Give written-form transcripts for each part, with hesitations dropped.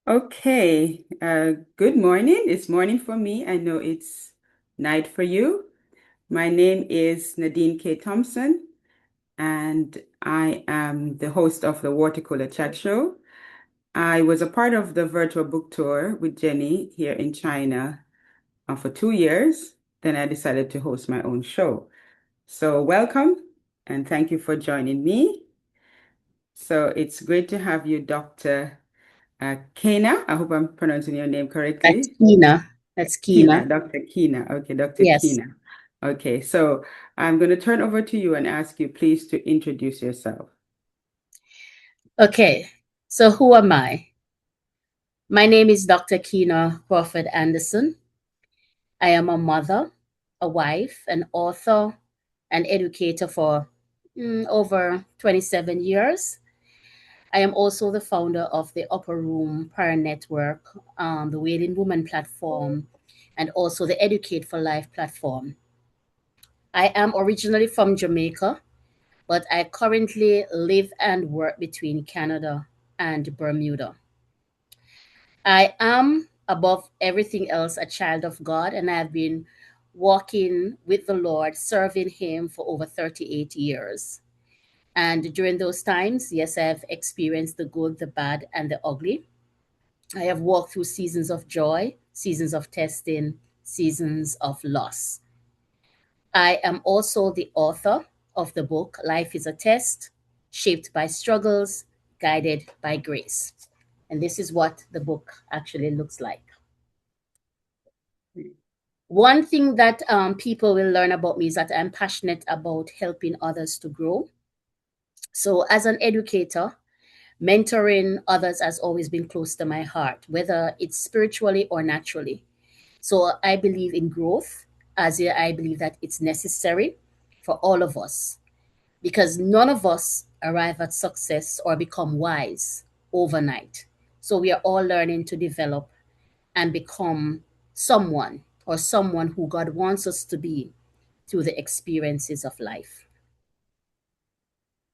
Okay, good morning. It's morning for me. I know it's night for you. My name is Nadine K. Thompson, and I am the host of the Water Cooler Chat Show. I was a part of the virtual book tour with Jenny here in China for 2 years. Then I decided to host my own show. So, welcome and thank you for joining me. So, it's great to have you, Dr. Keyna. I hope I'm pronouncing your name That's correctly. Keyna. That's Keyna, Keyna. Dr. Keyna. Okay, Dr. Yes. Keyna. Okay, so I'm going to turn over to you and ask you please to introduce yourself. Okay. So who am I? My name is Dr. Keyna Crawford-Anderson. I am a mother, a wife, an author, an educator for over 27 years. I am also the founder of the Upper Room Parent Network, the Wailing Woman platform, and also the Educate for Life platform. I am originally from Jamaica, but I currently live and work between Canada and Bermuda. I am, above everything else, a child of God, and I've been walking with the Lord, serving Him for over 38 years. And during those times, yes, I've experienced the good, the bad, and the ugly. I have walked through seasons of joy, seasons of testing, seasons of loss. I am also the author of the book Life is a Test, Shaped by Struggles, Guided by Grace. And this is what the book actually looks like. One thing that people will learn about me is that I'm passionate about helping others to grow. So, as an educator, mentoring others has always been close to my heart, whether it's spiritually or naturally. So, I believe in growth, as I believe that it's necessary for all of us because none of us arrive at success or become wise overnight. So we are all learning to develop and become someone who God wants us to be through the experiences of life.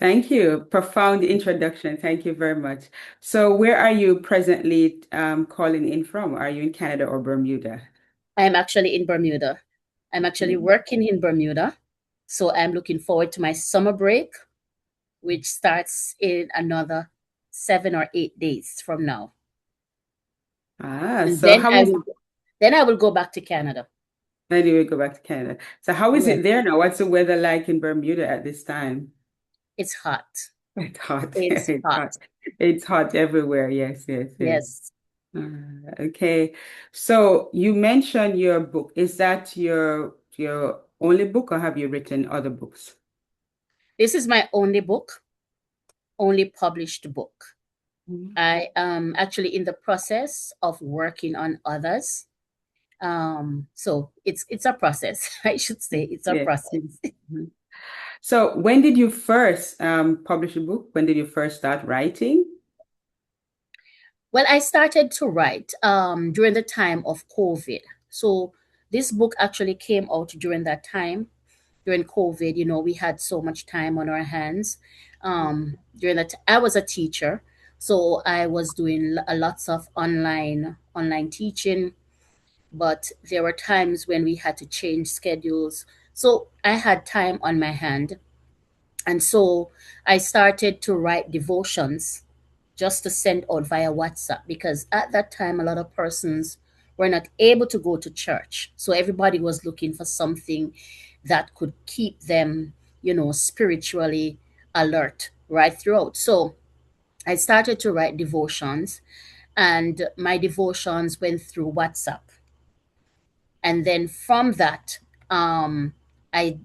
Thank you. Profound introduction. Thank you very much. So, where are you presently calling in from? Are you in Canada or Bermuda? I'm actually in Bermuda. I'm actually working in Bermuda. So I'm looking forward to my summer break, which starts in another 7 or 8 days from now. Ah, And so how is then I will go back to Canada. then you will go back to Canada. So how is Yes, it there now? What's the weather like in Bermuda at this time? it's hot. It's hot. It's It's hot. hot. It's hot everywhere. Yes, yes, yes. Yes. Okay. So you mentioned your book. Is that your only book or have you written other books? This is my only book, only published book. Mhm. I am actually in the process of working on others. So it's a process. I should say it's a Yes. process. Mhm. So when did you first publish a book? When did you first start writing? Well, I started to write during the time of COVID. So this book actually came out during that time, during COVID. You know, we had so much time on our hands. During that, I was a teacher, so I was doing a lots of online teaching. But there were times when we had to change schedules. So I had time on my hand, and so I started to write devotions just to send out via WhatsApp because at that time, a lot of persons were not able to go to church. So everybody was looking for something that could keep them, spiritually alert right throughout. So I started to write devotions, and my devotions went through WhatsApp. And then from that, I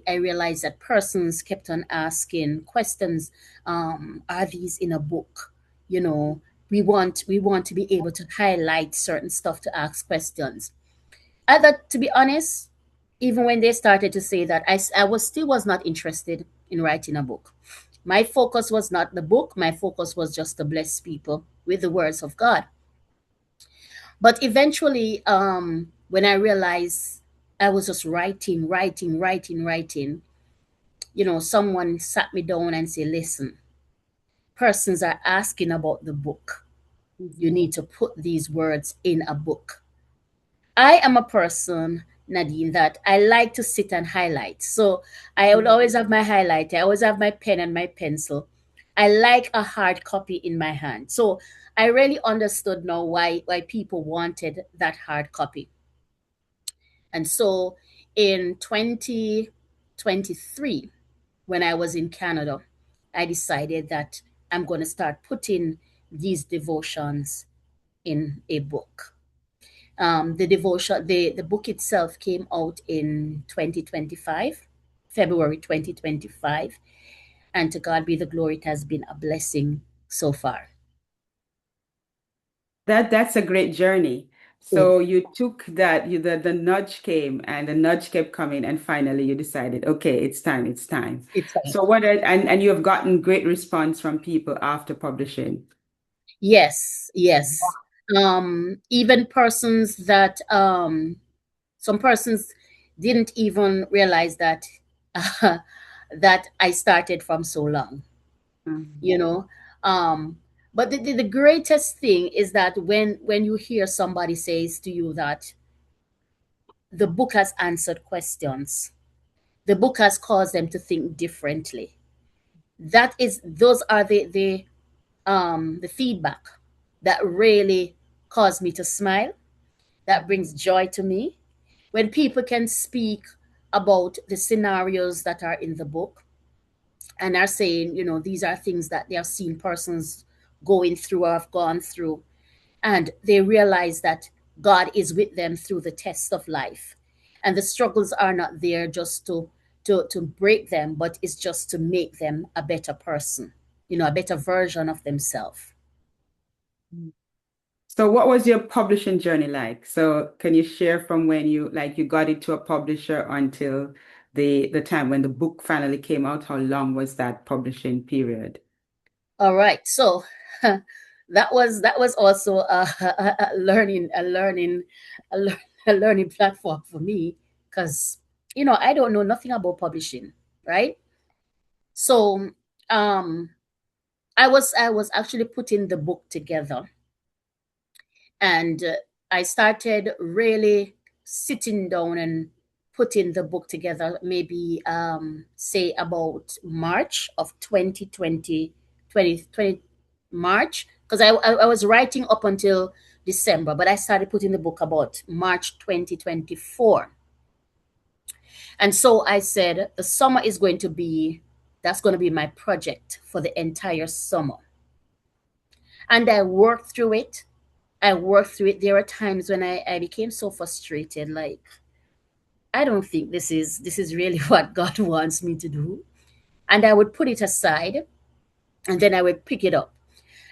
realized that persons kept on asking questions. Are these in a book? You know, we want to be able to highlight certain stuff to ask questions. I thought, to be honest, even when they started to say that, I was not interested in writing a book. My focus was not the book. My focus was just to bless people with the words of God. But eventually, when I realized I was just writing, someone sat me down and said, listen, persons are asking about the book. You Mhm. need to put these words in a book. I am a person, Nadine, that I like to sit and highlight. So I would always have my highlighter, I always have my pen and my pencil. I like a hard copy in my hand. So I really understood now why people wanted that hard copy. And so in 2023, when I was in Canada, I decided that I'm going to start putting these devotions in a book. The book itself came out in 2025, February 2025, and to God be the glory, it has been a blessing so far. That's a great journey. It, So you took that, the nudge came and the nudge kept coming, and finally you decided, okay, it's time, it's time. it's So what are, and you have gotten great response from people after publishing. Yes, yes. Even persons that some persons didn't even realize that that I started from so long, Mhm. you know. Um, but the greatest thing is that when you hear somebody says to you that the book has answered questions, the book has caused them to think differently. Those are the feedback that really caused me to smile, that brings joy to me. When people can speak about the scenarios that are in the book and are saying, these are things that they have seen persons going through or have gone through, and they realize that God is with them through the test of life. And the struggles are not there just to break them, but it's just to make them a better person, a better version of themselves. So what was your publishing journey like? So can you share from when you got it to a publisher until the time when the book finally came out? How long was that publishing period? All right. So that was also a learning platform for me because I don't know nothing about publishing, right? So um I was actually putting the book together, and I started really sitting down and putting the book together, maybe say about March of 2020, 2020 March, because I was writing up until December, but I started putting the book about March 2024. And so I said the summer is going to be that's going to be my project for the entire summer. And I worked through it. There are times when I became so frustrated, like I don't think this is really what God wants me to do. And I would put it aside, and then I would pick it up.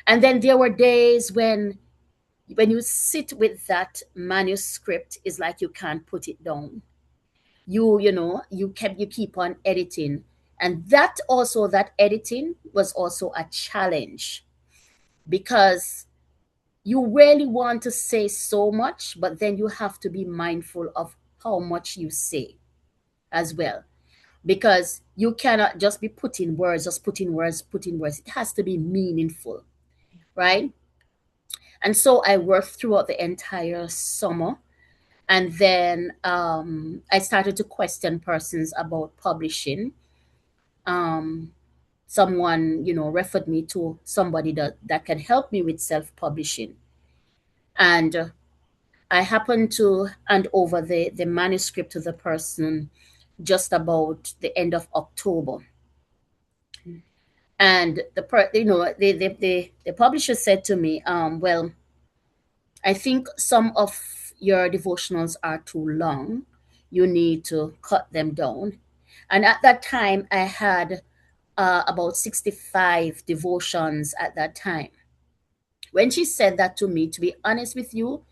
And then there were days when you sit with that manuscript, it's like you can't put it down. You keep on editing. And that editing was also a challenge, because you really want to say so much, but then you have to be mindful of how much you say as well. Because you cannot just be putting words, just putting words, putting words. It has to be meaningful, right? And so I worked throughout the entire summer. And then I started to question persons about publishing. Um, Someone, referred me to somebody that can help me with self publishing. And I happened to hand over the manuscript to the person just about the end of October. And the publisher said to me, well, I think some of your devotionals are too long. You need to cut them down. And at that time, I had about 65 devotions at that time. When she said that to me, to be honest with you,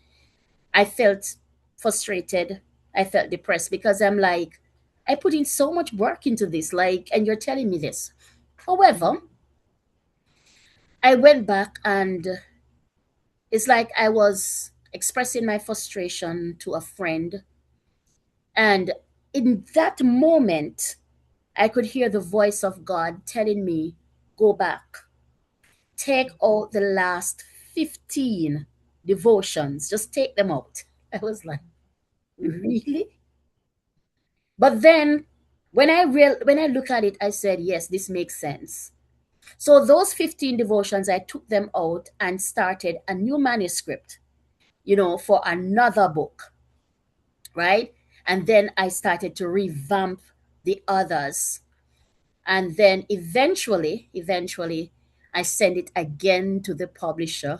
I felt frustrated. I felt depressed because I'm like, I put in so much work into this, like, and you're telling me this. However, I went back, and it's like I was expressing my frustration to a friend. And in that moment, I could hear the voice of God telling me, go back, take out the last 15 devotions. Just take them out. I was like, really? But then when I look at it, I said, yes, this makes sense. So those 15 devotions, I took them out and started a new manuscript, for another book, right? And then I started to revamp the others. And then eventually, I sent it again to the publisher.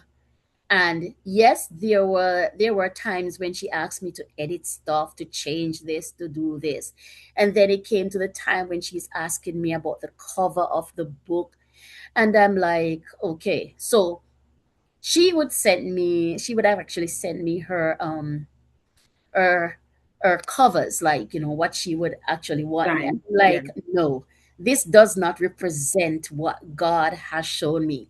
And yes, there were times when she asked me to edit stuff, to change this, to do this. And then it came to the time when she's asking me about the cover of the book. And I'm like, okay. So she would have actually sent me her her covers, like, what she would actually want me. I'm Fine. Yeah. like, no, this does not represent what God has shown me.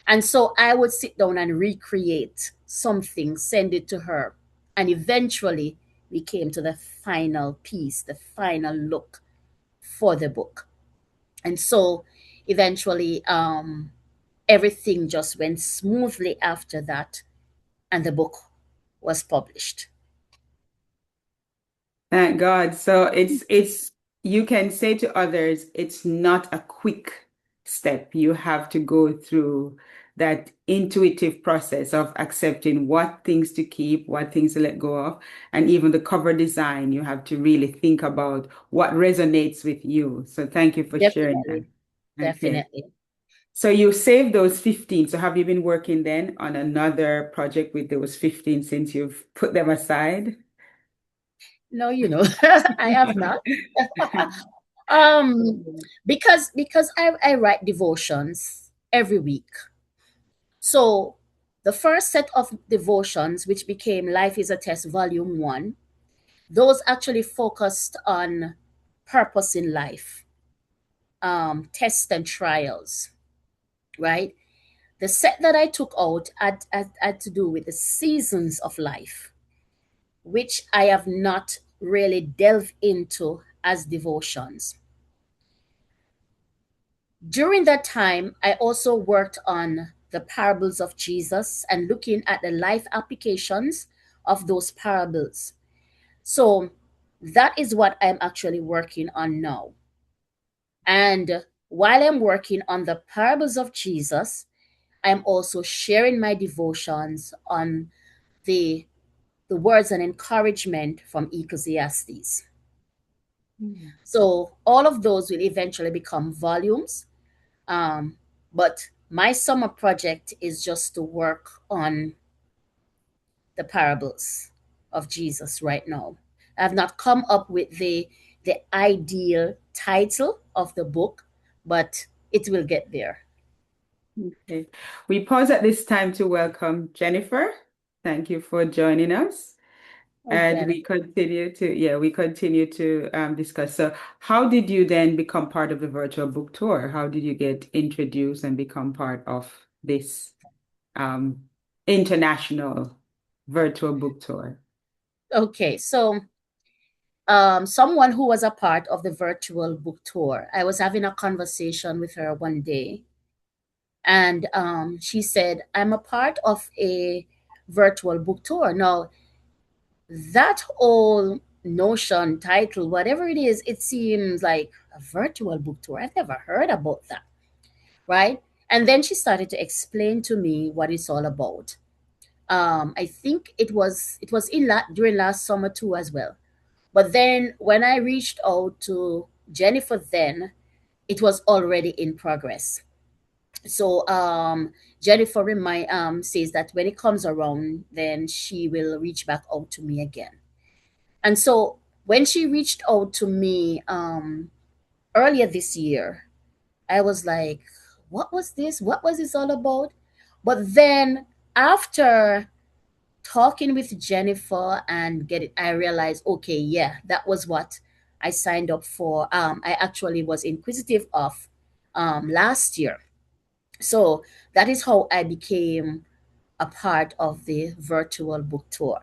And so I would sit down and recreate something, send it to her. And eventually we came to the final piece, the final look for the book. And so eventually, everything just went smoothly after that, and the book was published. Thank God. So it's you can say to others, it's not a quick step. You have to go through that intuitive process of accepting what things to keep, what things to let go of, and even the cover design. You have to really think about what resonates with you. So thank you for sharing that. Definitely, Okay. definitely. So you saved those 15. So have you been working then on another project with those 15 since you've put them aside? No, I have not. Um, because I write devotions every week. So the first set of devotions, which became Life is a Test, Volume 1, those actually focused on purpose in life, tests and trials, right? The set that I took out had to do with the seasons of life, which I have not really delved into as devotions. During that time, I also worked on the parables of Jesus and looking at the life applications of those parables. So that is what I'm actually working on now. And while I'm working on the parables of Jesus, I'm also sharing my devotions on the the words and encouragement from Ecclesiastes. Mm. So all of those will eventually become volumes. But my summer project is just to work on the parables of Jesus right now. I've not come up with the ideal title of the book, but it will get there. Okay. We pause at this time to welcome Jennifer. Thank you for joining us. Oh, And Jennifer. we continue to discuss. So, how did you then become part of the virtual book tour? How did you get introduced and become part of this um, international virtual book tour? Okay, so someone who was a part of the virtual book tour, I was having a conversation with her one day, and she said, I'm a part of a virtual book tour. Now, that whole notion, title, whatever it is, it seems like a virtual book tour. I've never heard about that, right? And then she started to explain to me what it's all about. I think it was during last summer too as well. But then when I reached out to Jennifer, then it was already in progress. So Jennifer says that when it comes around, then she will reach back out to me again. And so when she reached out to me earlier this year, I was like, what was this? What was this all about? But then after talking with Jennifer and get it, I realized, okay, yeah, that was what I signed up for. I actually was inquisitive of last year. So that is how I became a part of the virtual book tour.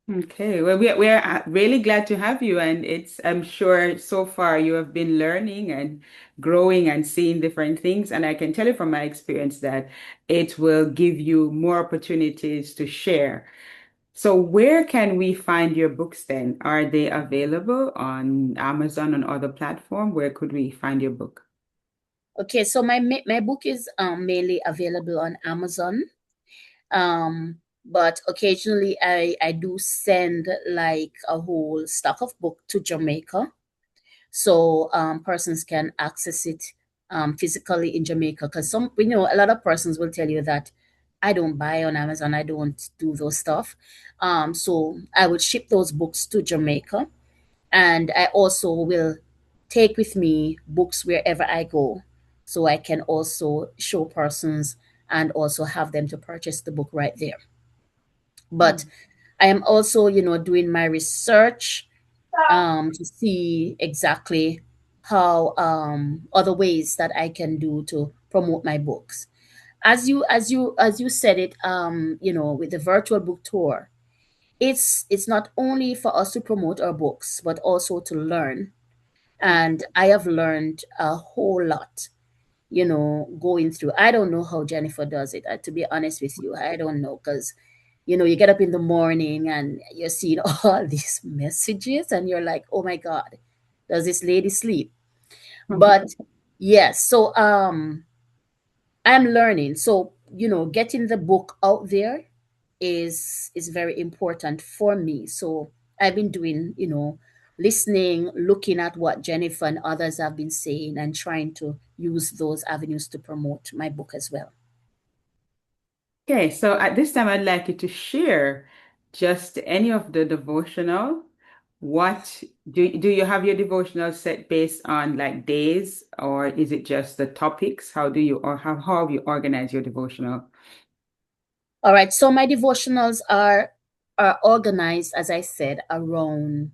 Okay, well, we're really glad to have you, and I'm sure so far you have been learning and growing and seeing different things, and I can tell you from my experience that it will give you more opportunities to share. So where can we find your books then? Are they available on Amazon and other platform? Where could we find your book? Okay, so my book is mainly available on Amazon. But occasionally I do send like a whole stock of book to Jamaica, so persons can access it physically in Jamaica. Because a lot of persons will tell you that I don't buy on Amazon, I don't do those stuff. So I would ship those books to Jamaica, and I also will take with me books wherever I go, so I can also show persons and also have them to purchase the book right there. But Hmm. I am also, doing my research to see exactly how other ways that I can do to promote my books. As you said it, with the virtual book tour, it's not only for us to promote our books, but also to learn. And I have learned a whole lot, going through. I don't know how Jennifer does it. To be honest with you, I don't know, because you get up in the morning and you're seeing all these messages and you're like, oh my God, does this lady sleep? But yes, so I'm learning. So, getting the book out there is very important for me. So I've been doing, listening, looking at what Jennifer and others have been saying and trying to use those avenues to promote my book as well. Okay, so at this time, I'd like you to share just any of the devotional. What do you have your devotional set based on like days, or is it just the topics? How do you or how have you organize your devotional? All right. So my devotionals are organized, as I said, around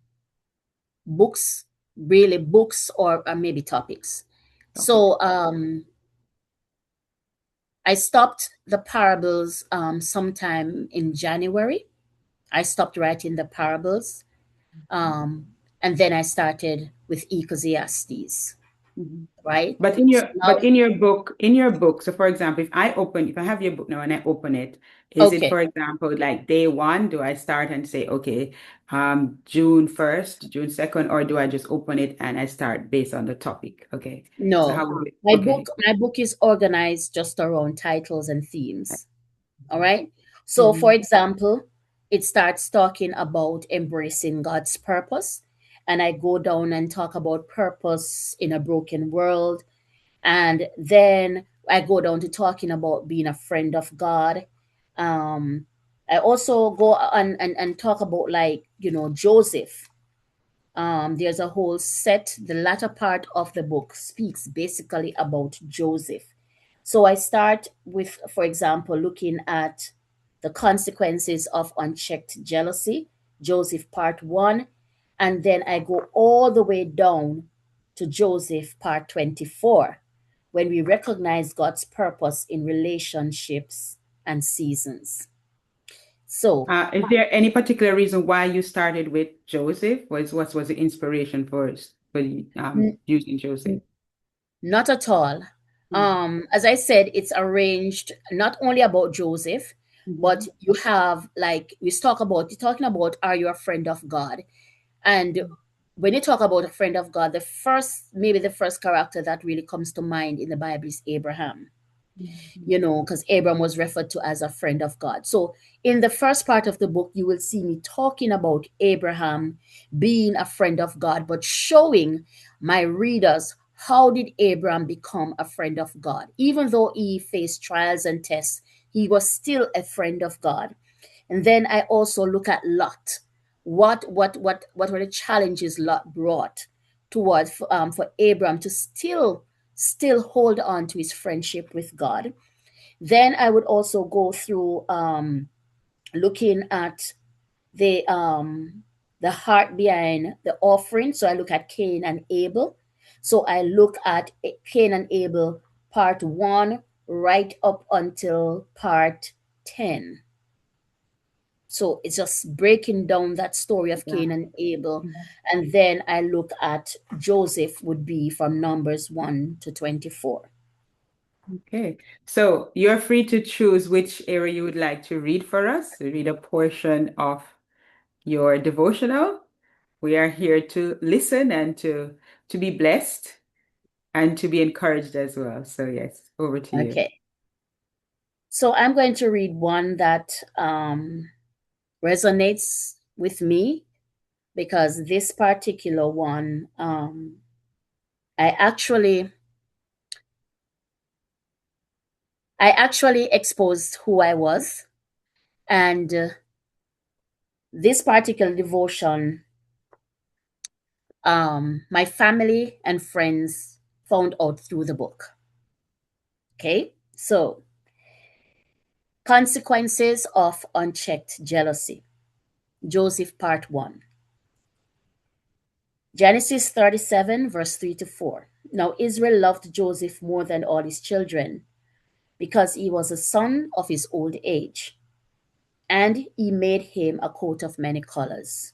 books, really books or maybe topics. Topics. So I stopped the parables sometime in January. I stopped writing the parables. And then I started with Ecclesiastes, Mhm. right? But in So your now, so for example, if I have your book now and I open it, is it okay. for example like day one? Do I start and say, okay, June 1st, June 2nd, or do I just open it and I start based on the topic? Okay. So No. how would it, My book okay. my book is organized just around titles and themes. All right. So, for Mhm. example, it starts talking about embracing God's purpose. And I go down and talk about purpose in a broken world. And then I go down to talking about being a friend of God. Um, I also go on and talk about, like, Joseph. There's a whole set. The latter part of the book speaks basically about Joseph. So I start with, for example, looking at the consequences of unchecked jealousy, Joseph part one, and then I go all the way down to Joseph part 24, when we recognize God's purpose in relationships and seasons. So, Is there any particular reason why you started with Joseph? What was the inspiration for using Joseph? not at all. As I said, it's arranged not only about Joseph, but Mhm. you have, like, you're talking about, are you a friend of God? And when you talk about a friend of God, maybe the first character that really comes to mind in the Bible is Abraham, Mhm. because Abram was referred to as a friend of God. So, in the first part of the book, you will see me talking about Abraham being a friend of God, but showing my readers how did Abraham become a friend of God. Even though he faced trials and tests, he was still a friend of God. And then I also look at Lot. What were the challenges Lot brought towards for Abraham to still hold on to his friendship with God. Then I would also go through looking at the heart behind the offering. So I look at Cain and Abel. So I look at Cain and Abel part one right up until part 10. So it's just breaking down that story of Yeah. Cain and Abel. And then I look at Joseph would be from Numbers 1 to 24. Okay. So you're free to choose which area you would like to read for us. Read a portion of your devotional. We are here to listen and to be blessed and to be encouraged as well. So yes, over to you. Okay. So I'm going to read one that resonates with me because this particular one, I actually I actually exposed who I was, and this particular devotion, my family and friends found out through the book. Okay, so consequences of unchecked jealousy. Joseph, part one. Genesis 37, verse 3 to 4. Now Israel loved Joseph more than all his children because he was a son of his old age, and he made him a coat of many colors.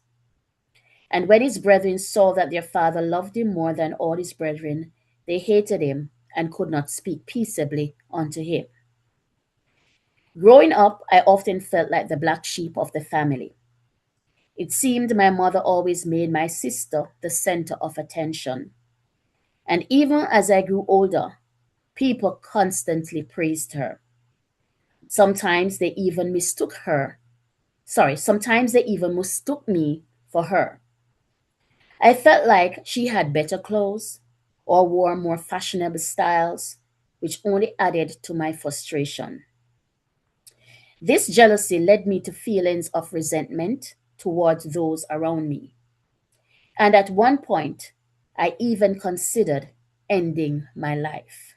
And when his brethren saw that their father loved him more than all his brethren, they hated him and could not speak peaceably unto him. Growing up, I often felt like the black sheep of the family. It seemed my mother always made my sister the center of attention. And even as I grew older, people constantly praised her. Sometimes they even mistook her. Sometimes they even mistook me for her. I felt like she had better clothes or wore more fashionable styles, which only added to my frustration. This jealousy led me to feelings of resentment towards those around me. And at one point, I even considered ending my life.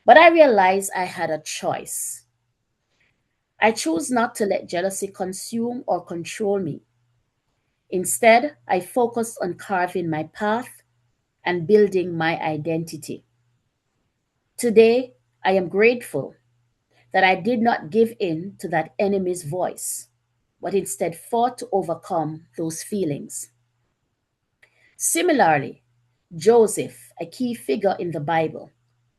But I realized I had a choice. I chose not to let jealousy consume or control me. Instead, I focused on carving my path and building my identity. Today, I am grateful that I did not give in to that enemy's voice, but instead fought to overcome those feelings. Similarly, Joseph, a key figure in the Bible,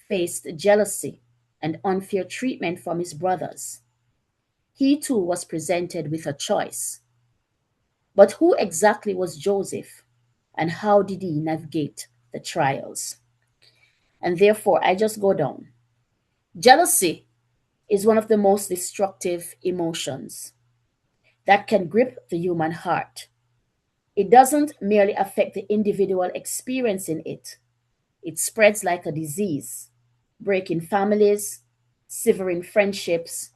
faced jealousy and unfair treatment from his brothers. He too was presented with a choice. But who exactly was Joseph, and how did he navigate the trials? And therefore, I just go down. Jealousy is one of the most destructive emotions that can grip the human heart. It doesn't merely affect the individual experiencing it, it spreads like a disease, breaking families, severing friendships,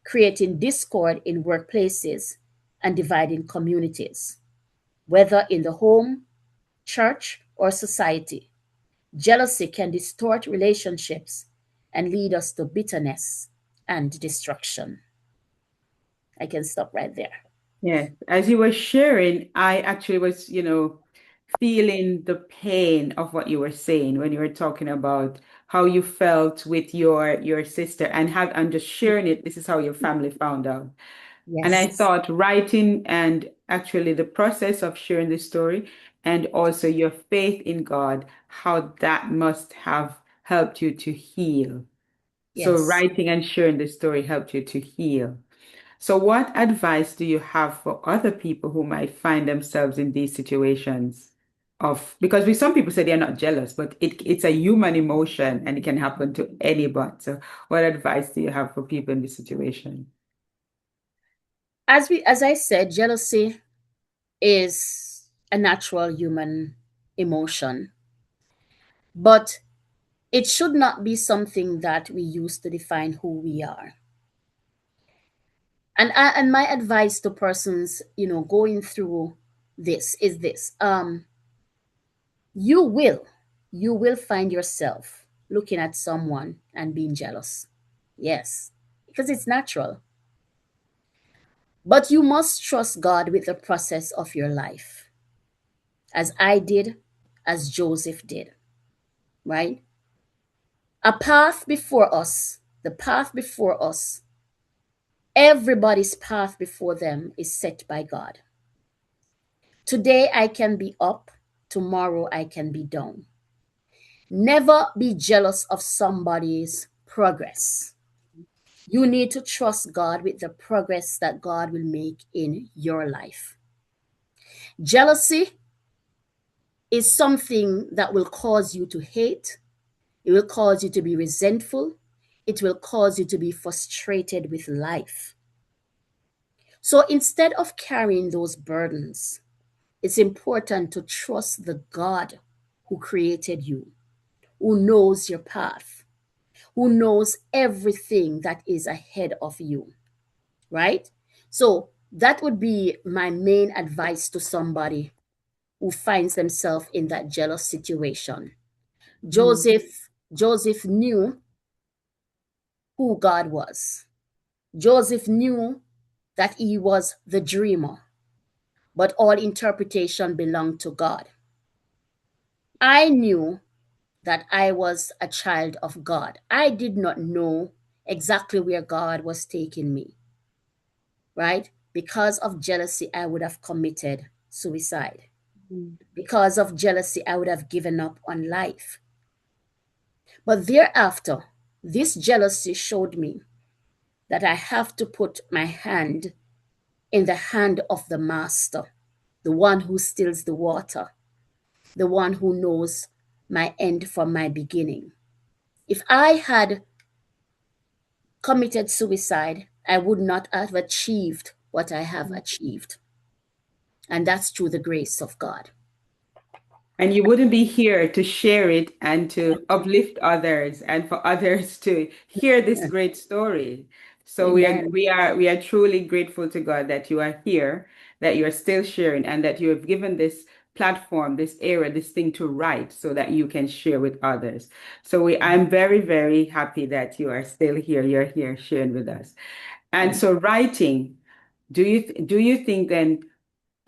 creating discord in workplaces, and dividing communities. Whether in the home, church, or society, jealousy can distort relationships and lead us to bitterness and destruction. I can stop right there. Yes, as you were sharing, I actually was, feeling the pain of what you were saying when you were talking about how you felt with your sister and just sharing it. This is how your family found out. And I Yes, thought writing and actually the process of sharing the story and also your faith in God, how that must have helped you to heal. So yes. writing and sharing the story helped you to heal. So what advice do you have for other people who might find themselves in these situations because some people say they're not jealous, but it's a human emotion and it can happen to anybody. So what advice do you have for people in this situation? As I said, jealousy is a natural human emotion, but it should not be something that we use to define who we are. And my advice to persons, going through this is this: you will you will find yourself looking at someone and being jealous. Yes, because it's natural. But you must trust God with the process of your life, as I did, as Joseph did, right? The path before us Everybody's path before them is set by God. Today I can be up, tomorrow I can be down. Never be jealous of somebody's progress. You need to trust God with the progress that God will make in your life. Jealousy is something that will cause you to hate, it will cause you to be resentful, it will cause you to be frustrated with life. So instead of carrying those burdens, it's important to trust the God who created you, who knows your path, who knows everything that is ahead of you, right? So that would be my main advice to somebody who finds themselves in that jealous situation. Mm. Joseph knew who God was. Joseph knew that he was the dreamer, but all interpretation belonged to God. I knew that I was a child of God. I did not know exactly where God was taking me, right? Because of jealousy, I would have committed suicide. Mm. Because of jealousy, I would have given up on life. But thereafter, this jealousy showed me that I have to put my hand in the hand of the master, the one who stills the water, the one who knows my end from my beginning. If I had committed suicide, I would not have achieved what I have achieved. And that's through the grace of God. And you wouldn't be here to share it and to uplift others and for others to hear this great story. So Amen. we are truly grateful to God that you are here, that you are still sharing, and that you have given this platform, this area, this thing to write so that you can share with others. So I'm very, very happy that you are still here. You're here sharing with us. And Yeah. so writing, do you think then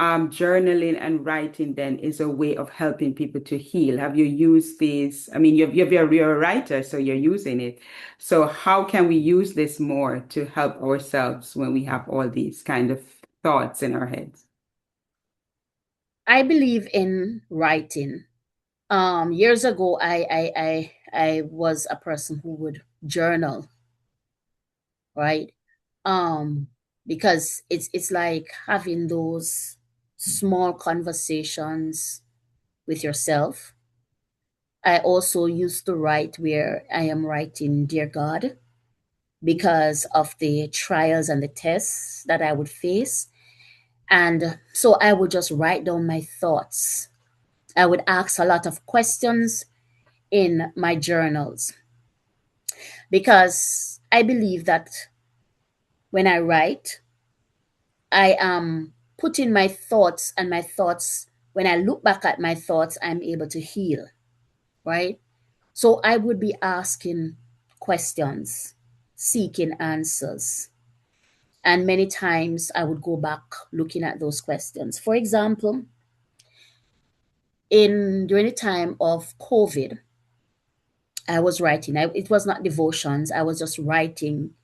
journaling and writing then is a way of helping people to heal? Have you used these? I mean, you're a writer, so you're using it. So how can we use this more to help ourselves when we have all these kind of thoughts in our heads? I believe in writing. Years ago, I was a person who would journal, right? Um, because it's like having those small conversations with yourself. I also used to write where I am writing, Dear God, because of the trials and the tests that I would face. And so I would just write down my thoughts. I would ask a lot of questions in my journals because I believe that when I write, I am putting my thoughts, and my thoughts, when I look back at my thoughts, I'm able to heal, right? So I would be asking questions, seeking answers. And many times I would go back looking at those questions. For example, in during the time of COVID, I was writing. It was not devotions. I was just writing.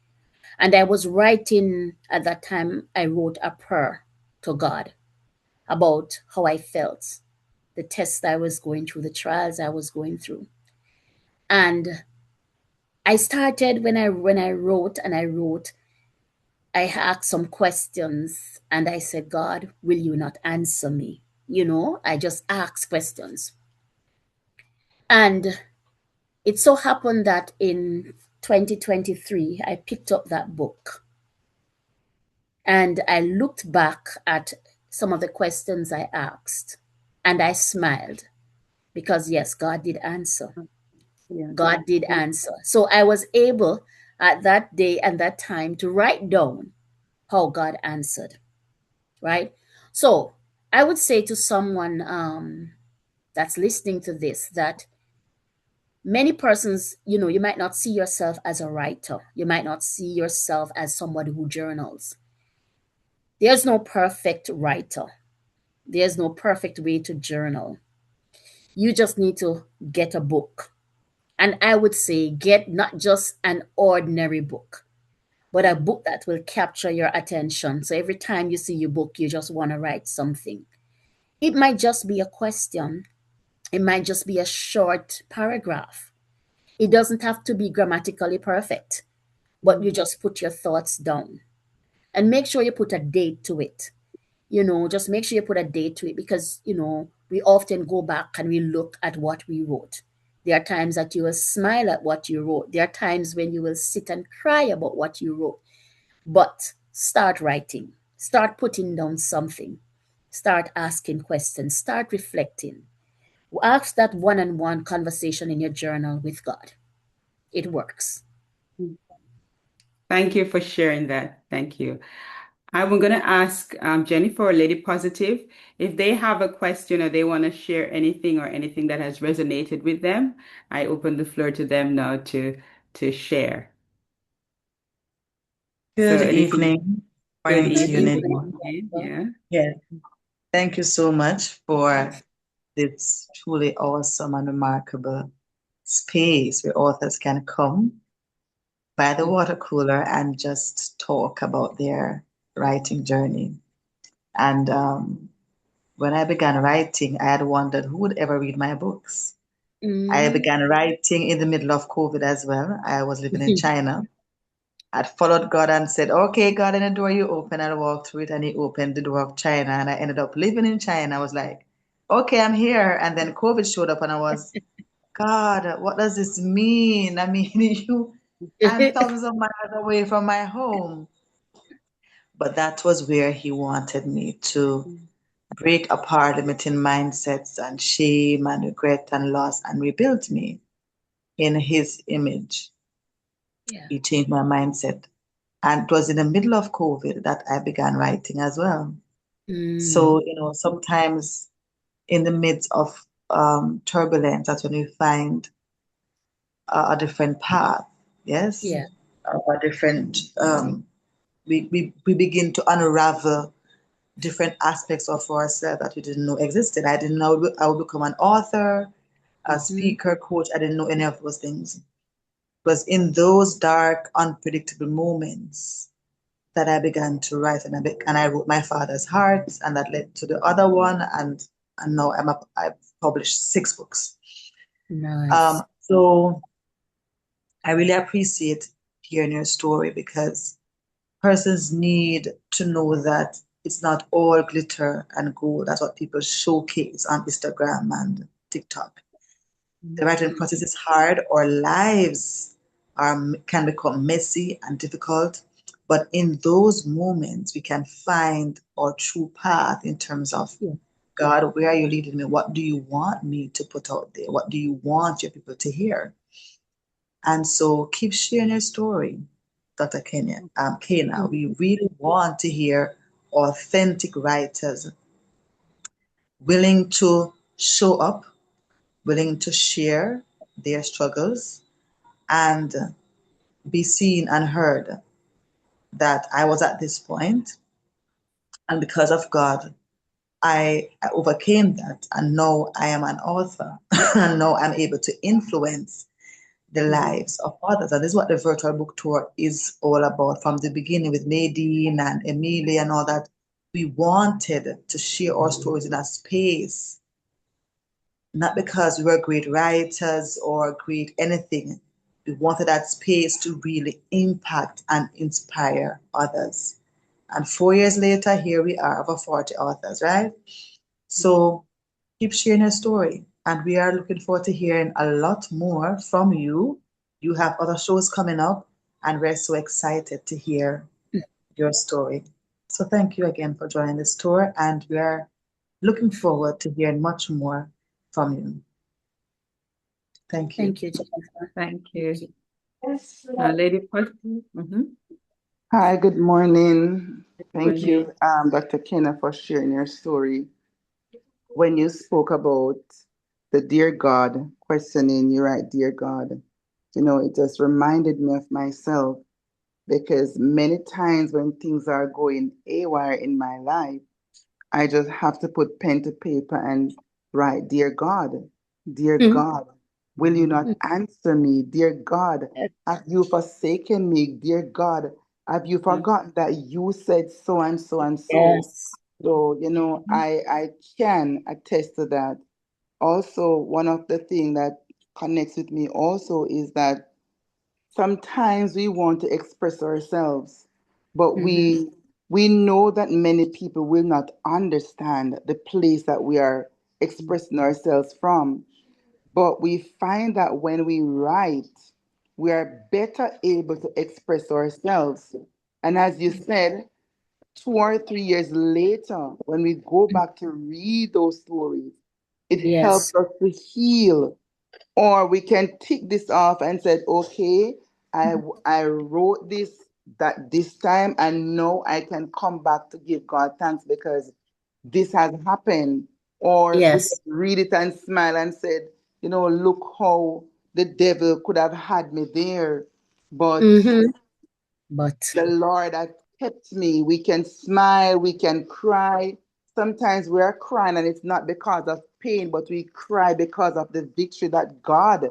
And I was writing at that time, I wrote a prayer to God about how I felt, the tests I was going through, the trials I was going through. And I started when I wrote and I wrote, I asked some questions and I said, God, will you not answer me? I just asked questions. And it so happened that in 2023, I picked up that book and I looked back at some of the questions I asked and I smiled because, yes, God did answer. Yes. God did answer. So I was able at that day and that time to write down how God answered, right? So I would say to someone that's listening to this that many persons, you might not see yourself as a writer. You might not see yourself as somebody who journals. There's no perfect writer. There's no perfect way to journal. You just need to get a book. And I would say get not just an ordinary book, but a book that will capture your attention. So every time you see your book, you just want to write something. It might just be a question, it might just be a short paragraph. It doesn't have to be grammatically perfect, but you just put your thoughts down and make sure you put a date to it. Just make sure you put a date to it because, we often go back and we look at what we wrote. There are times that you will smile at what you wrote. There are times when you will sit and cry about what you wrote. But start writing, start putting down something, start asking questions, start reflecting. Ask that one on one conversation in your journal with God. It works. Thank you for sharing that. Thank you. I'm going to ask Jennifer or Lady Positive if they have a question or they want to share anything or anything that has resonated with them. I open the floor to them now to share. So Good anything, evening. good Morning to Good you, evening. evening. Nadine. Yeah. Yes, thank you so much for this truly awesome and remarkable space where authors can come by the water cooler and just talk about their writing journey. And when I began writing, I had wondered who would ever read my books. I Mm. began writing in the middle of COVID as well. I was living in China. I'd followed God and said, okay, God, any door you open, I'll walk through it. And he opened the door of China. And I ended up living in China. I was like, okay, I'm here. And then COVID showed up and I was, God, what does this mean? I mean, I'm thousands of miles away from my home. But that was where he wanted me to break apart limiting mindsets and shame and regret and loss and rebuild me in his image. Yeah. He changed my mindset. And it was in the middle of COVID that I began writing as well. Mm. So, sometimes in the midst of turbulence, that's when we find a different path. Yes, Yeah. a different, we begin to unravel different aspects of ourselves that we didn't know existed. I didn't know I would become an author, a Mhm. speaker, coach. I didn't know any of those things. It was in those dark, unpredictable moments that I began to write, and I wrote My Father's Heart, and that led to the other one, and now I've published 6 books. Nice. So I really appreciate hearing your story because persons need to know that it's not all glitter and gold. That's what people showcase on Instagram and TikTok. The writing process is hard. Our lives can become messy and difficult. But in those moments, we can find our true path in terms of Yeah. God, where are you leading me? What do you want me to put out there? What do you want your people to hear? And so keep sharing your story, Dr. Keyna. We really want to hear authentic writers willing to show up, willing to share their struggles, and be seen and heard that I was at this point, and because of God, I overcame that, and now I am an author, and now I'm able to influence the lives of others. And this is what the virtual book tour is all about from the beginning with Nadine and Emilia and all that. We wanted to share our stories in a space, not because we were great writers or great anything. We wanted that space to really impact and inspire others. And 4 years later, here we are, over 40 authors, right? So keep sharing your story. And we are looking forward to hearing a lot more from you. You have other shows coming up, and we're so excited to hear your story. So thank you again for joining this tour, and we are looking forward to hearing much more from you. Thank you. Thank you, Jennifer. Thank Thank you. you. Lady Positive. Hi, good morning. Thank Morning. you, Dr. Keyna, for sharing your story. When you spoke about the dear God questioning, you right, dear God, it just reminded me of myself because many times when things are going haywire in my life, I just have to put pen to paper and write, dear Mhm. God, will you not answer me? Dear God, have you forsaken me? Dear God, Have you forgotten that you said so and so and so? Yes. So, I can attest to that. Also, one of the things that connects with me also is that sometimes we want to express ourselves, but Mm-hmm. we know that many people will not understand the place that we are expressing ourselves from. But we find that when we write, we are better able to express ourselves. And as you said, 2 or 3 years later, when we go back to read those stories, it helps Yes. us to heal. Or we can tick this off and said, okay, I wrote this time, and now I can come back to give God thanks because this has happened. Or we Yes. just read it and smile and said, look how the devil could have had me there. But Mm-hmm. But the Lord has kept me. We can smile, we can cry. Sometimes we are crying, and it's not because of pain, but we cry because of the victory that God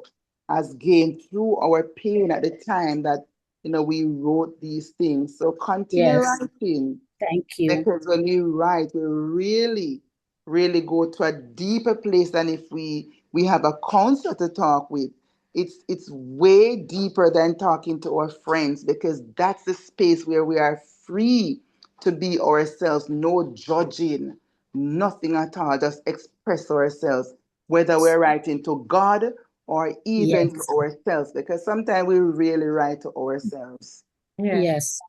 has gained through our pain at the time that we wrote these things. So continue yes, writing. thank you. Because when you write, we really, really go to a deeper place than if we have a counselor to talk with. It's way deeper than talking to our friends because that's the space where we are free to be ourselves, no judging, nothing at all, just express ourselves, whether we're writing to God or even to Yes. ourselves, because sometimes we really write to ourselves. Yeah. Yes.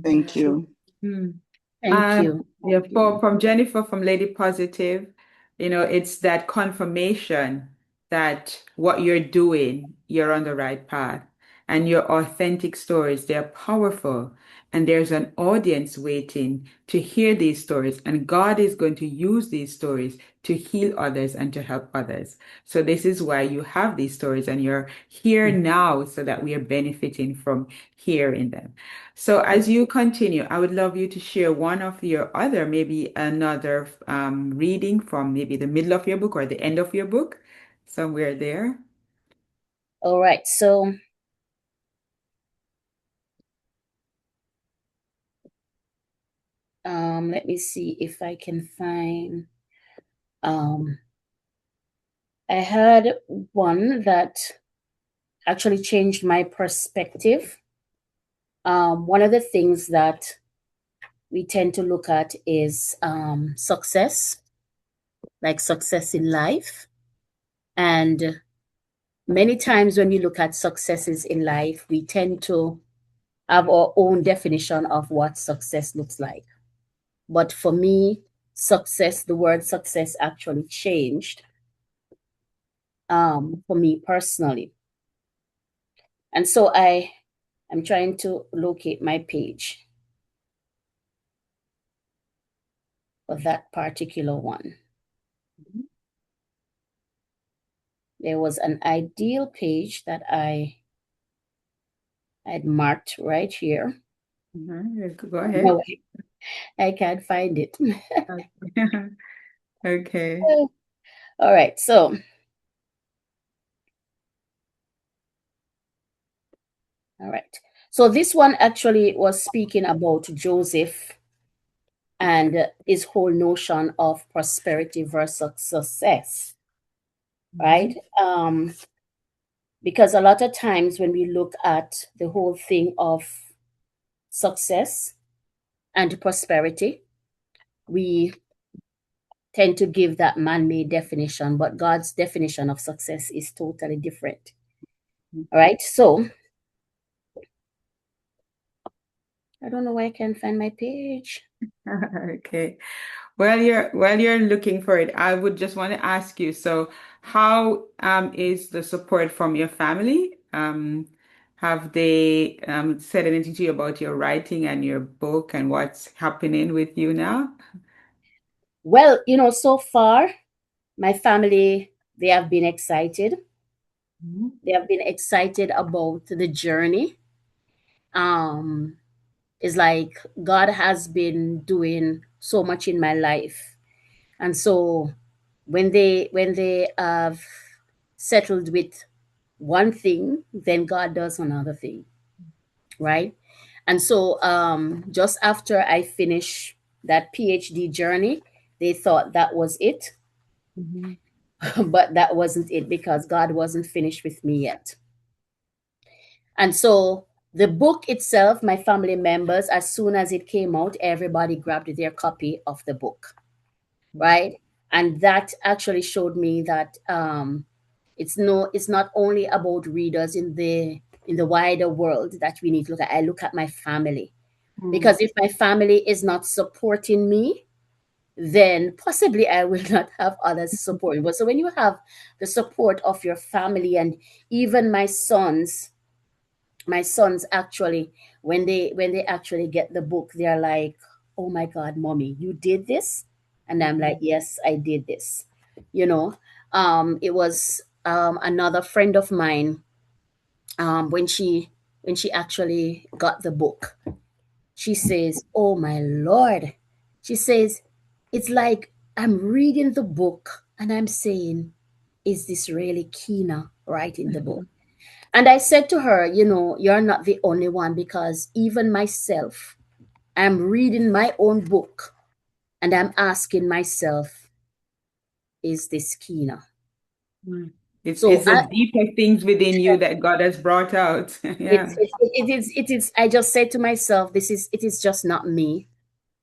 Thank True. you. Mm. Thank you. Yeah, from Jennifer from Lady Positive, it's that confirmation that what you're doing, you're on the right path. And your authentic stories, they're powerful. And there's an audience waiting to hear these stories. And God is going to use these stories to heal others and to help others. So this is why you have these stories and you're here now so that we are benefiting from hearing them. So as you continue, I would love you to share one of your other, maybe another reading from maybe the middle of your book or the end of your book, somewhere there. All right. So let me see if I can find um I had one that actually changed my perspective. One of the things that we tend to look at is success, like success in life. And many times when we look at successes in life, we tend to have our own definition of what success looks like. But for me, success, the word success actually changed for me personally. And so I'm trying to locate my page for that particular one. There was an ideal page that I had marked right here. Go ahead. No, I can't find it. Okay. All right. So, all right. So this one actually was speaking about Joseph and his whole notion of prosperity versus success, right? Because a lot of times when we look at the whole thing of success and prosperity, we tend to give that man-made definition, but God's definition of success is totally different. All right. So I don't know where I can find my page. Okay. While you're looking for it, I would just want to ask you, so how is the support from your family? Have they said anything to you about your writing and your book and what's happening with you now? Well, so far, my family, they have been excited. They have been excited about the journey. Um, it's like God has been doing so much in my life. And so when they have settled with one thing, then God does another thing. right? And so just after I finished that PhD journey, they thought that was it, Mhm. but that wasn't it because God wasn't finished with me yet. And so the book itself, my family members, as soon as it came out, everybody grabbed their copy of the book, right? And that actually showed me that it's not only about readers in the wider world that we need to look at. I look at my family, Mm. because if my family is not supporting me, then possibly I will not have others supporting. But so when you have the support of your family, and even my sons actually, when they actually get the book, they're like, "Oh my God, mommy, you did this?" And I'm like, "Yes, I did this." You know, it was another friend of mine, when she actually got the book, she says, "Oh my Lord," she says, "it's like I'm reading the book and I'm saying, is this really Keyna writing the book?" And I said to her, "You're not the only one, because even myself, I'm reading my own book and I'm asking myself, is this Keyna?" Mm. So It's the deeper things within you that God has brought out. Yeah. it is, I just said to myself, it is just not me.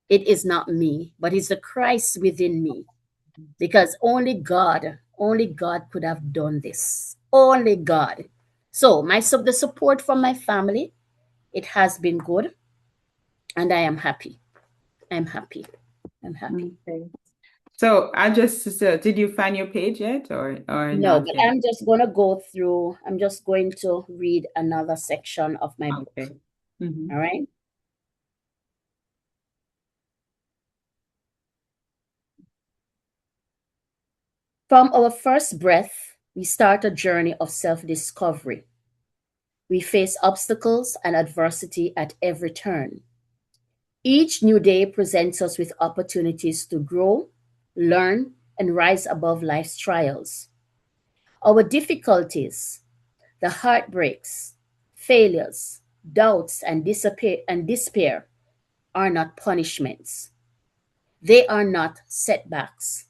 It is not me, but it's the Christ within me. Because only God could have done this. Only God. So the support from my family, it has been good, and I am happy. I'm happy. I'm happy. Okay. So I just so did you find your page yet or No, not but yet? I'm just going to read another section of my book. Okay. Hmm. All right. From our first breath, we start a journey of self discovery. We face obstacles and adversity at every turn. Each new day presents us with opportunities to grow, learn, and rise above life's trials. Our difficulties, the heartbreaks, failures, doubts, and despair are not punishments. They are not setbacks.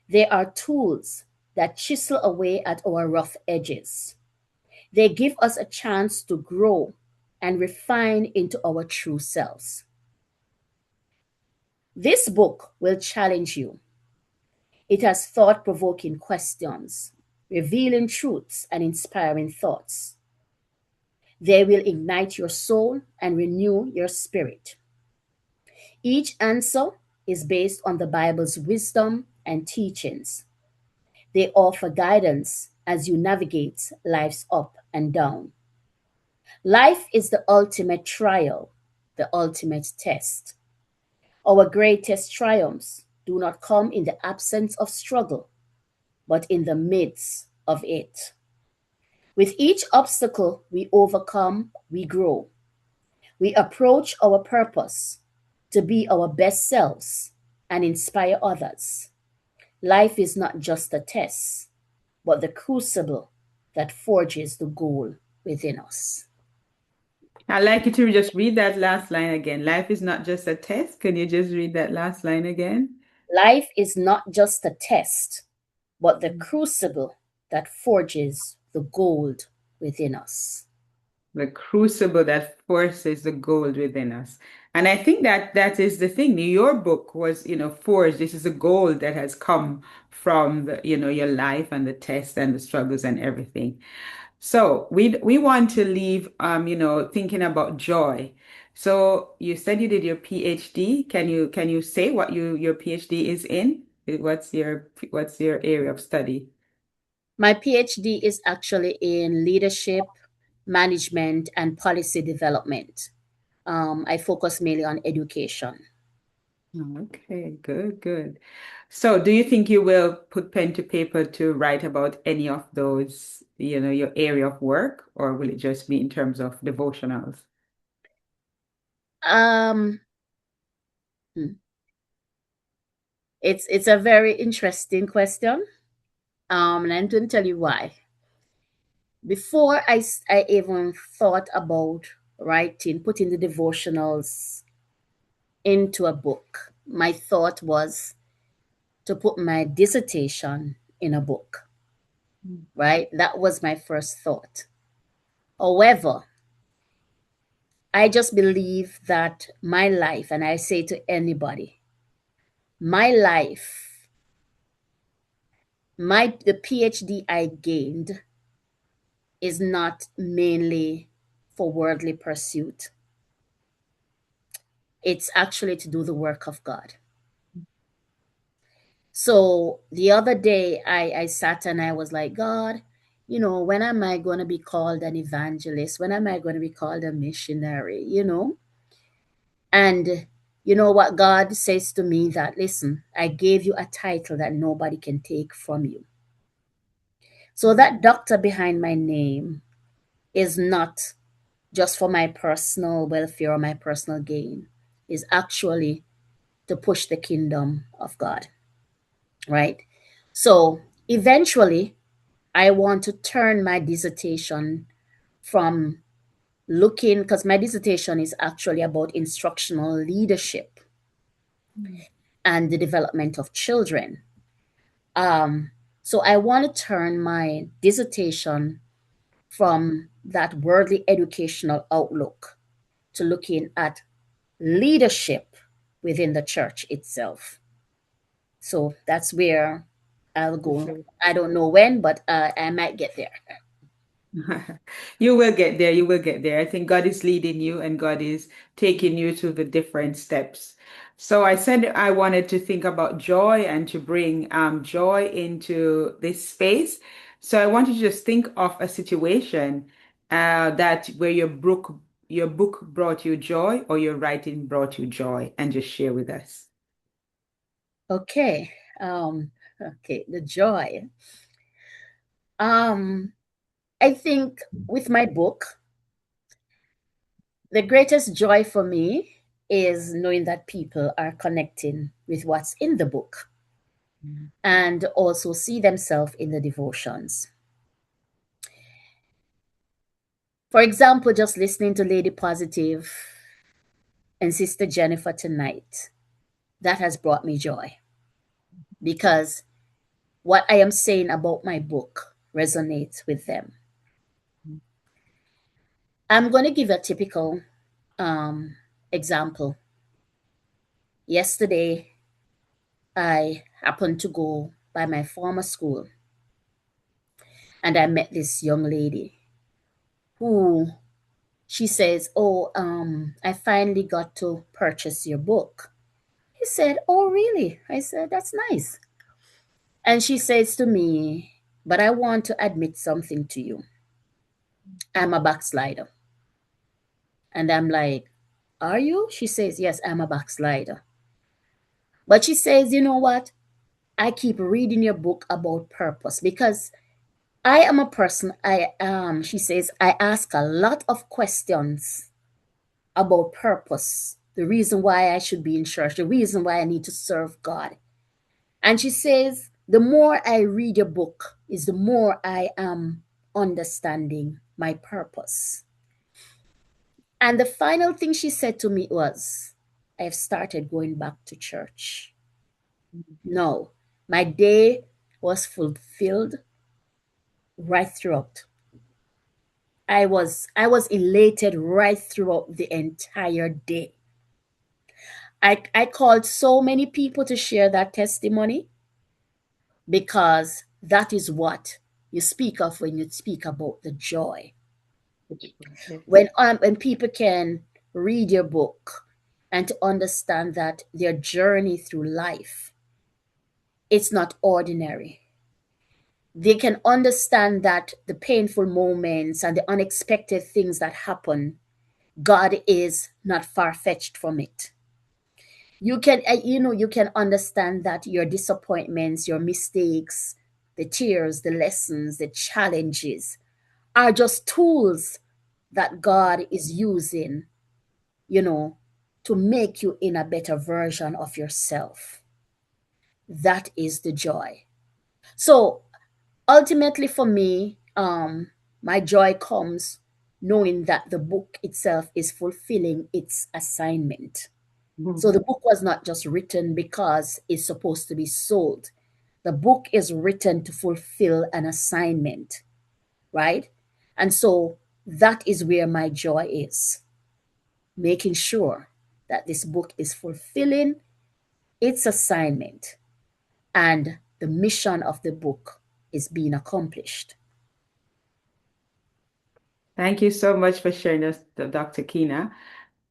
They are tools that chisel away at our rough edges. They give us a chance to grow and refine into our true selves. This book will challenge you. It has thought provoking questions, revealing truths, and inspiring thoughts. They will ignite your soul and renew your spirit. Each answer is based on the Bible's wisdom and teachings. They offer guidance as you navigate life's up and down. Life is the ultimate trial, the ultimate test. Our greatest triumphs do not come in the absence of struggle, but in the midst of it. With each obstacle we overcome, we grow. We approach our purpose to be our best selves and inspire others. Life is not just a test, but the crucible that forges the goal within us. I'd like you to just read that last line again. Life is not just a test. Can you just read that last line again? Life is not just a test, but the crucible that forges the gold within us. The crucible that forces the gold within us. And I think that that is the thing. Your book was, forged. This is a gold that has come from your life and the tests and the struggles and everything. So we want to leave, thinking about joy. So you said you did your PhD. Can you say what your PhD is in? What's your area of study? My PhD is actually in leadership, management, and policy development. I focus mainly on education. Okay, good, good. So do you think you will put pen to paper to write about any of those, your area of work, or will it just be in terms of devotionals? Um, hmm, it's a very interesting question. And I'm going to tell you why. Before I even thought about writing, putting the devotionals into a book. My thought was to put my dissertation in a book, right? That was my first thought. However, I just believe that my life, and I say to anybody, my life, the PhD I gained is not mainly for worldly pursuit. It's actually to do the work of God. So the other day I sat and I was like, God, when am I going to be called an evangelist? When am I going to be called a missionary? And you know what God says to me, that, listen, I gave you a title that nobody can take from you. So that doctor behind my name is not just for my personal welfare or my personal gain, is actually to push the kingdom of God, right? So eventually, I want to turn my dissertation from looking, because my dissertation is actually about instructional leadership and the development of children. So I want to turn my dissertation from that worldly educational outlook to looking at leadership within the church itself. So that's where I'll go. I don't know when, but I might get there. You will get there. You will get there. I think God is leading you and God is taking you to the different steps. So I said I wanted to think about joy and to bring joy into this space. So I want you to just think of a situation that where your book brought you joy or your writing brought you joy, and just share with us. Okay. Okay, the joy. I think with my book, the greatest joy for me is knowing that people are connecting with what's in the book and also see themselves in the devotions. For example, just listening to Lady Positive and Sister Jennifer tonight, that has brought me joy because what I am saying about my book resonates with them. I'm going to give a typical example. Yesterday, I happened to go by my former school and I met this young lady who she says, "Oh, I finally got to purchase your book." He said, "Oh, really?" I said, "That's nice." And she says to me, "But I want to admit something to you. I'm a backslider." And I'm like, "Are you?" She says, "Yes, I'm a backslider." But she says, "You know what? I keep reading your book about purpose because I am a person, she says, I ask a lot of questions about purpose, the reason why I should be in church, the reason why I need to serve God." And she says, the more I read your book is the more I am understanding my purpose. And the final thing she said to me was, I've started going back to church. No, my day was fulfilled right throughout. I was elated right throughout the entire day. I called so many people to share that testimony because that is what you speak of when you speak about the joy. When people can read your book and to understand that their journey through life, it's not ordinary. They can understand that the painful moments and the unexpected things that happen, God is not far-fetched from it. You can understand that your disappointments, your mistakes, the tears, the lessons, the challenges are just tools that God is using, you know, to make you in a better version of yourself. That is the joy. So ultimately for me, my joy comes knowing that the book itself is fulfilling its assignment. So Mhm. the book was not just written because it's supposed to be sold. The book is written to fulfill an assignment, right? And so that is where my joy is, making sure that this book is fulfilling its assignment and the mission of the book is being accomplished. Thank you so much for sharing this, Dr. Keyna.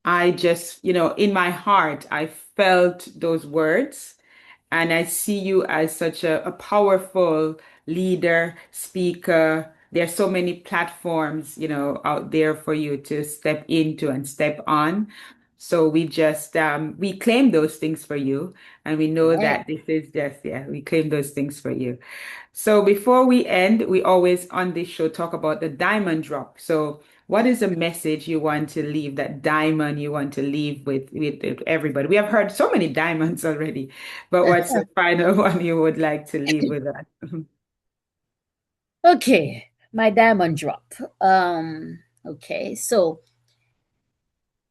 I just, in my heart, I felt those words. And I see you as such a powerful leader, speaker. There's so many platforms, out there for you to step into and step on. So we just we claim those things for you, and we know Amen. that this is just, yeah, we claim those things for you. So before we end, we always on this show talk about the diamond drop. So what is a message you want to leave, that diamond you want to leave with everybody? We have heard so many diamonds already, but what's the final one you would like to leave with us? Okay, my diamond drop. Okay, so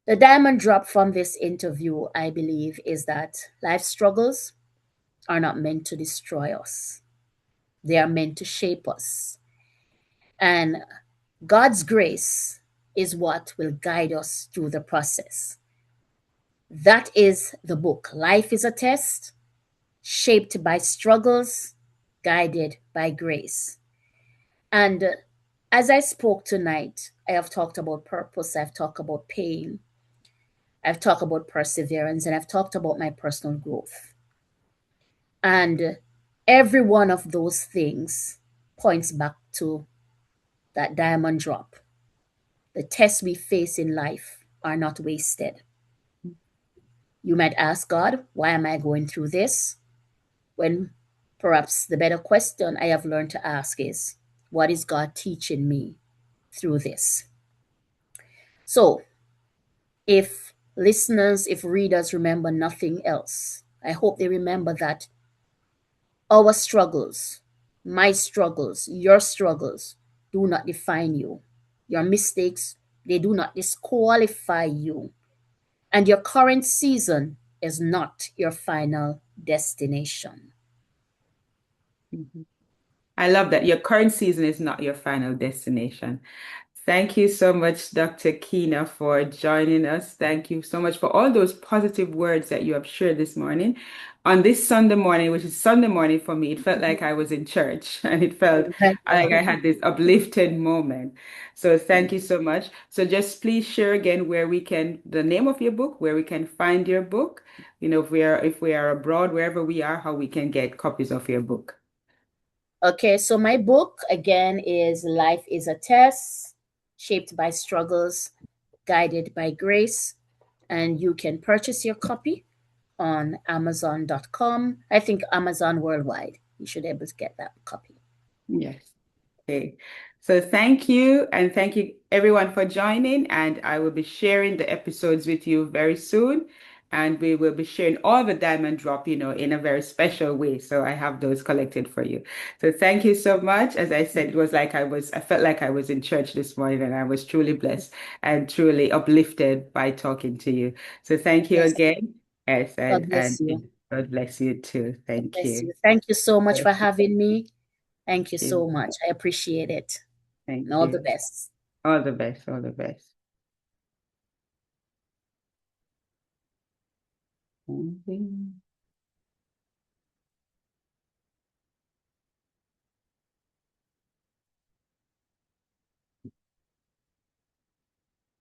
the diamond drop from this interview, I believe, is that life struggles are not meant to destroy us. They are meant to shape us. And God's grace is what will guide us through the process. That is the book. Life is a test, shaped by struggles, guided by grace. And as I spoke tonight, I have talked about purpose, I've talked about pain, I've talked about perseverance, and I've talked about my personal growth. And every one of those things points back to that diamond drop. The tests we face in life are not wasted. You might ask God, why am I going through this? When perhaps the better question I have learned to ask is, what is God teaching me through this? So, if listeners, if readers remember nothing else, I hope they remember that our struggles, my struggles, your struggles, do not define you. Your mistakes, they do not disqualify you. And your current season is not your final destination. Mhm. I love that. Your current season is not your final destination. Thank you so much, Dr. Keyna, for joining us. Thank you so much for all those positive words that you have shared this morning. On this Sunday morning, which is Sunday morning for me, it felt like I was in church and it felt like I had this uplifted moment. So thank you so much. So just please share again where we can, the name of your book, where we can find your book, if we are abroad, wherever we are, how we can get copies of your book. Okay, so my book again is Life is a Test, Shaped by Struggles, Guided by Grace. And you can purchase your copy on Amazon.com. I think Amazon worldwide. You should be able to get that copy. Yes. Okay. So thank you, and thank you everyone for joining. And I will be sharing the episodes with you very soon. And we will be sharing all the diamond drop, in a very special way. So I have those collected for you. So thank you so much. As I said, I felt like I was in church this morning, and I was truly blessed and truly uplifted by talking to you. So thank you Yes, again. Yes, God and bless you. God bless you too. God Thank bless you. you. Thank you so much Thank for having me. Thank you you. so much. I appreciate it. Thank And all the you. best. All the best. All the best. Mhm.